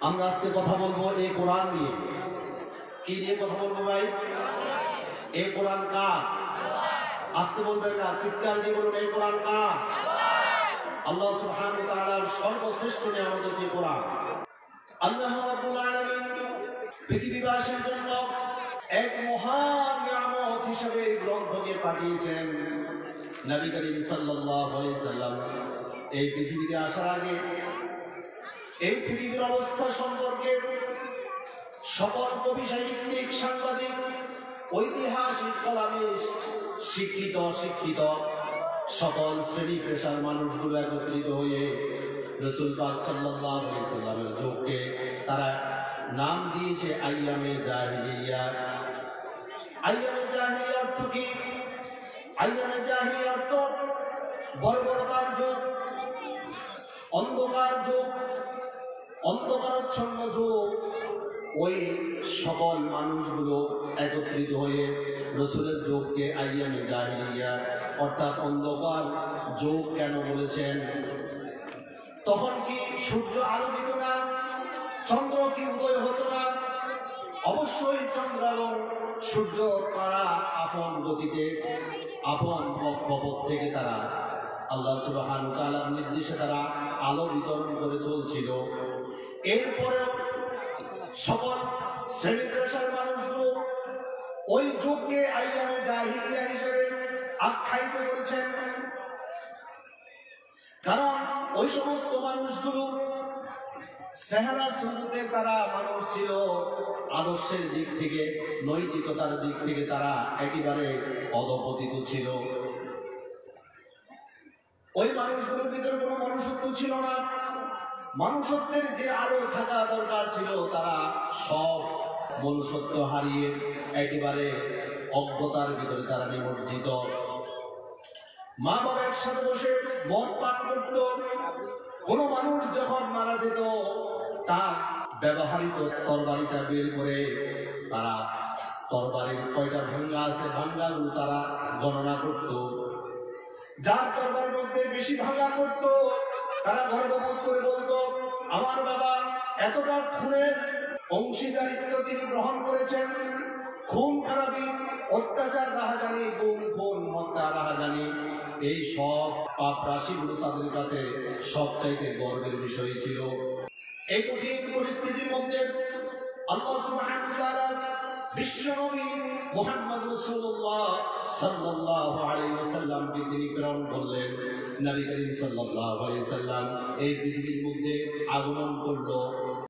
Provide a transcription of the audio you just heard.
আমরা আজকে কথা বলবো এই কোরআন নিয়ে। কি নিয়ে কথা বলবো ভাই? এই কোরআন কার? আজকে বলবেন না, চিৎকার দিয়ে বলুন এই কোরআন কার? আল্লাহ সুবহানাহু ওয়া তাআলার সর্বশ্রেষ্ঠ নিয়ামত হচ্ছে কোরআন। আল্লাহ রাব্বুল আলামিন পৃথিবীবাসীর জন্য এক মহান নিয়ামত হিসেবে গ্রন্থকে পাঠিয়েছেন। নবী করিম সাল্লাল্লাহু আলাইহি সাল্লাম এই পৃথিবীতে আসার আগে এই পৃথিবীর অবস্থা সম্পর্কে সকল কবি, সাহিত্যিক, সাংবাদিক, ঐতিহাসিক, কলামিস্ট, শিক্ষিত সকল শ্রেণী পেশার মানুষগুলো একত্রিত হয়ে রাসূল পাক সাল্লাল্লাহু আলাইহি সাল্লামের যুগকে তারা নাম দিয়েছে আইয়ামে জাহিলিয়া। আইয়ামে জাহিলিয়া অর্থ কি? আইয়ামে জাহিলিয়া অর্থ বর্বরতার যুগ, অন্ধকার যুগ, অন্ধকারাচ্ছন্ন যুগ। ওই সকল মানুষগুলো একত্রিত হয়ে রাসূলের যুগকে আইয়ামে জাহিলিয়া অর্থাৎ অন্ধকার যুগ কেন বলেছেন? তখন কি সূর্য আলো দিত না? চন্দ্র কি উদয় হতো না? অবশ্যই চন্দ্র এবং সূর্য তারা আপন গতিতে, আপন কক্ষপথ থেকে তারা আল্লাহ সুবহানাহু ওয়া তাআলার নির্দেশে তারা আলো বিতরণ করে চলছিল। এরপরেও সকল শ্রেণী পেশার মানুষগুলো ওই যুগকে আইয়ামে জাহিলিয়া হিসেবে আখ্যায়িত করেছেন। কারণ ওই সমস্ত মানুষগুলো চেহারা সুরতে তারা মানুষ ছিল, আদর্শের দিক থেকে, নৈতিকতার দিক থেকে তারা একেবারে অধপতিত ছিল। ওই মানুষগুলোর ভিতরে কোনো মনুষ্যত্ব ছিল না। মনুষ্যত্বের যে আরো থাকা দরকার ছিল তারা সব মনুষ্যত্ব হারিয়ে একেবারে অজ্ঞতার ভিতরে তারা নিমজ্জিত। মা বাবা একসাথে বসে মদ পান করত। কোন মানুষ যখন মারা যেত তার ব্যবহৃত তরবারিটা বের করে তারা তরবারির কয়টা ভাঙ্গা আছে ভাঙ্গাগুলো তারা গণনা করত। যার তরবারির মধ্যে বেশি ভাঙ্গা করত তারা গর্ববোধ করে বলতো, আমার বাবা এতটা খুনের অংশীদারিত্ব তিনি গ্রহণ করেছেন, খুন খারাপি, অত্যাচার, রাহাজানি, গুম খুন, হত্যা, রাহাজানি, এই সব পাপ রাশিগুলো তাদের কাছে সবচাইতে গর্বের বিষয় ছিল। এই কঠিন পরিস্থিতির মধ্যে আল্লাহ সুবহানাহু ওয়া তাআলা বিশ্বনবী মুহাম্মদ রাসূলুল্লাহ সাল্লাল্লাহু আলাইহি ওয়াসাল্লামকে তিনি প্রেরণ করলেন। নবী করিম সাল্লাল্লাহু আলাইহি ওয়াসাল্লাম এই পৃথিবীর মধ্যে আগমন করলো।